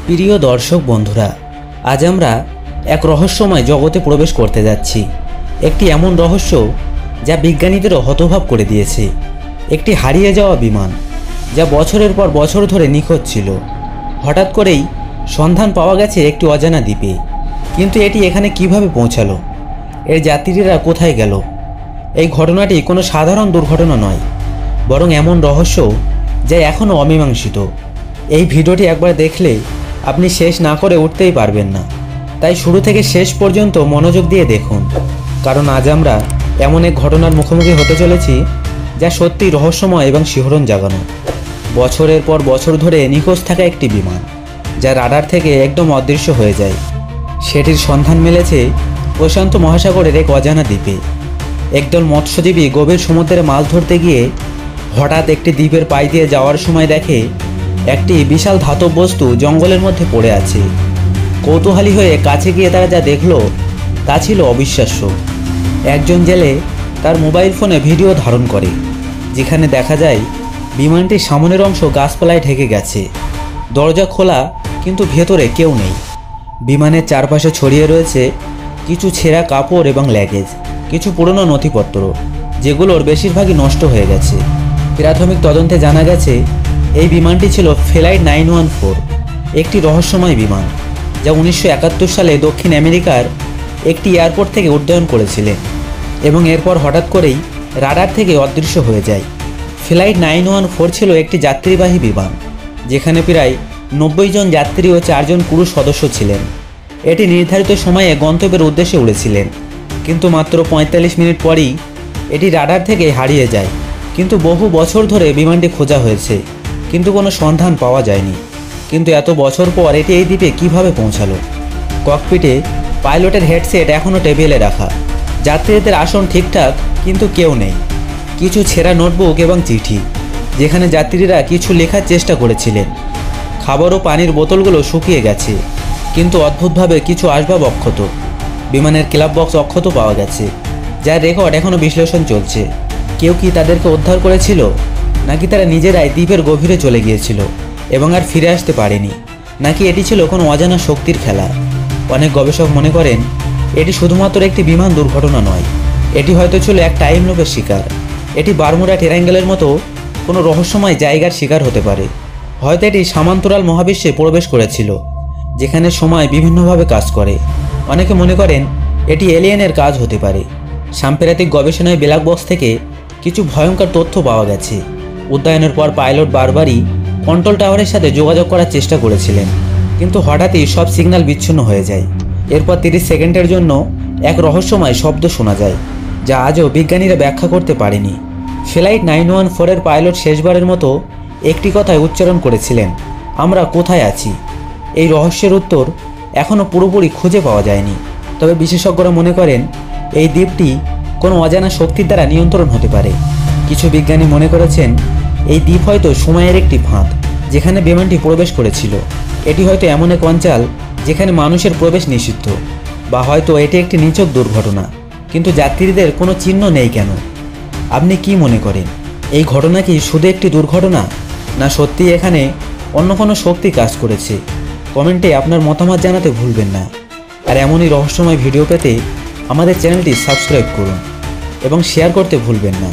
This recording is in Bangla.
প্রিয় দর্শক বন্ধুরা, আজ আমরা এক রহস্যময় জগতে প্রবেশ করতে যাচ্ছি। একটি এমন রহস্য যা বিজ্ঞানীদেরও হতভাব করে দিয়েছে। একটি হারিয়ে যাওয়া বিমান যা বছরের পর বছর ধরে নিখোঁজ ছিল। হঠাৎ করেই সন্ধান পাওয়া গেছে একটি অজানা দ্বীপে। কিন্তু এটি এখানে কিভাবে পৌঁছালো? এর যাত্রীরা কোথায় গেল? এই ঘটনাটি কোনো সাধারণ দুর্ঘটনা নয়, বরং এমন রহস্য যা এখনও অমীমাংসিত। এই ভিডিওটি একবার দেখলে আপনি শেষ না করে উঠতেই পারবেন না। তাই শুরু থেকে শেষ পর্যন্ত মনোযোগ দিয়ে দেখুন, কারণ আজ আমরা এমন এক ঘটনার মুখোমুখি হতে চলেছি যা সত্যি রহস্যময় এবং শিহরণ জাগানো। বছরের পর বছর ধরে নিখোঁজ থাকা একটি বিমান যা রাডার থেকে একদম অদৃশ্য হয়ে যায়, সেটির সন্ধান মিলেছে প্রশান্ত মহাসাগরের এক অজানা দ্বীপে। একদল মৎস্যজীবী গভীর সমুদ্রে মাছ ধরতে গিয়ে হঠাৎ একটি দ্বীপের পাশ দিয়ে যাওয়ার সময় দেখে একটি বিশাল ধাতব বস্তু জঙ্গলের মধ্যে পড়ে আছে। কৌতূহলী হয়ে কাছে গিয়ে তারা যা দেখল তা ছিল অবিশ্বাস্য। একজন জেলে তার মোবাইল ফোনে ভিডিও ধারণ করে, যেখানে দেখা যায় বিমানটির সামনের অংশ গাছপালায় ঢেকে গেছে। দরজা খোলা, কিন্তু ভেতরে কেউ নেই। বিমানের চারপাশে ছড়িয়ে রয়েছে কিছু ছেঁড়া কাপড় এবং ল্যাগেজ, কিছু পুরনো নথিপত্র যেগুলোর বেশিরভাগই নষ্ট হয়ে গেছে। প্রাথমিক তদন্তে জানা গেছে এই বিমানটি ছিল ফ্লাইট 914, একটি রহস্যময় বিমান যা 1971 সালে দক্ষিণ আমেরিকার একটি এয়ারপোর্ট থেকে উড্ডয়ন করেছিলেন এবং এরপর হঠাৎ করেই রাডার থেকে অদৃশ্য হয়ে যায়। ফ্লাইট 914 ছিল একটি যাত্রীবাহী বিমান যেখানে প্রায় 90 জন যাত্রী ও 4 জন পুরুষ সদস্য ছিলেন। এটি নির্ধারিত সময়ে গন্তব্যের উদ্দেশ্যে উড়েছিলেন, কিন্তু মাত্র 45 মিনিট পরই এটি রাডার থেকে হারিয়ে যায়। কিন্তু বহু বছর ধরে বিমানটি খোঁজা হয়েছে, কিন্তু কোনো সন্ধান পাওয়া যায়নি। কিন্তু এত বছর পর এটি এই দ্বীপে কিভাবে পৌঁছালো? ককপিটে পাইলটের হেডসেট এখনও টেবিলে রাখা, যাত্রীদের আসন ঠিকঠাক, কিন্তু কেউ নেই। কিছু ছেঁড়া নোটবুক এবং চিঠি যেখানে যাত্রীরা কিছু লেখার চেষ্টা করেছিলেন। খাবার ও পানির বোতলগুলো শুকিয়ে গেছে, কিন্তু অদ্ভুতভাবে কিছু আসবাব অক্ষত। বিমানের ক্লাব বক্স অক্ষত পাওয়া গেছে, যার রেকর্ড এখনও বিশ্লেষণ চলছে। কেউ কি তাদেরকে উদ্ধার করেছিল, নাকি তারা নিজেরাই দ্বীপের গভীরে চলে গিয়েছিল এবং আর ফিরে আসতে পারেনি, নাকি এটি ছিল কোনো অজানা শক্তির খেলা? অনেক গবেষক মনে করেন এটি শুধুমাত্র একটি বিমান দুর্ঘটনা নয়, এটি হয়তো ছিল এক টাইম লুপের শিকার। এটি বারমুডা ট্রায়াঙ্গেলের মতো কোনো রহস্যময় জায়গার শিকার হতে পারে। হয়তো এটি সমান্তরাল মহাবিশ্বে প্রবেশ করেছিল, যেখানে সময় বিভিন্নভাবে কাজ করে। অনেকে মনে করেন এটি এলিয়েনের কাজ হতে পারে। সাম্প্রতিক গবেষণায় ব্ল্যাক বক্স থেকে কিছু ভয়ঙ্কর তথ্য পাওয়া গেছে। উড্ডয়নের পর পাইলট বারবারই কন্ট্রোল টাওয়ারের সাথে যোগাযোগ করার চেষ্টা করেছিলেন, কিন্তু হঠাৎই সব সিগন্যাল বিচ্ছিন্ন হয়ে যায়। এরপর 30 সেকেন্ডের জন্য এক রহস্যময় শব্দ শোনা যায়, যা আজও বিজ্ঞানীরা ব্যাখ্যা করতে পারেনি। ফ্লাইট 914 এর পাইলট শেষবারের মতো একটি কথায় উচ্চারণ করেছিলেন, আমরা কোথায় আছি? এই রহস্যের উত্তর এখনও পুরোপুরি খুঁজে পাওয়া যায়নি। তবে বিশেষজ্ঞরা মনে করেন এই দ্বীপটি কোনো অজানা শক্তির দ্বারা নিয়ন্ত্রণ হতে পারে। কিছু বিজ্ঞানী মনে করেছেন এই দ্বীপ হয়তো সময়ের একটি ফাঁদ যেখানে বিমানটি প্রবেশ করেছিল। এটি হয়তো এমন এক অঞ্চল যেখানে মানুষের প্রবেশ নিষিদ্ধ, বা হয়তো এটি একটি নিছক দুর্ঘটনা, কিন্তু যাত্রীদের কোনো চিহ্ন নেই কেন? আপনি কি মনে করেন, এই ঘটনা কি শুধু একটি দুর্ঘটনা, না সত্যি এখানে অন্য কোনো শক্তি কাজ করেছে? কমেন্টে আপনার মতামত জানাতে ভুলবেন না। আর এমনই রহস্যময় ভিডিও পেতে আমাদের চ্যানেলটি সাবস্ক্রাইব করুন এবং শেয়ার করতে ভুলবেন না।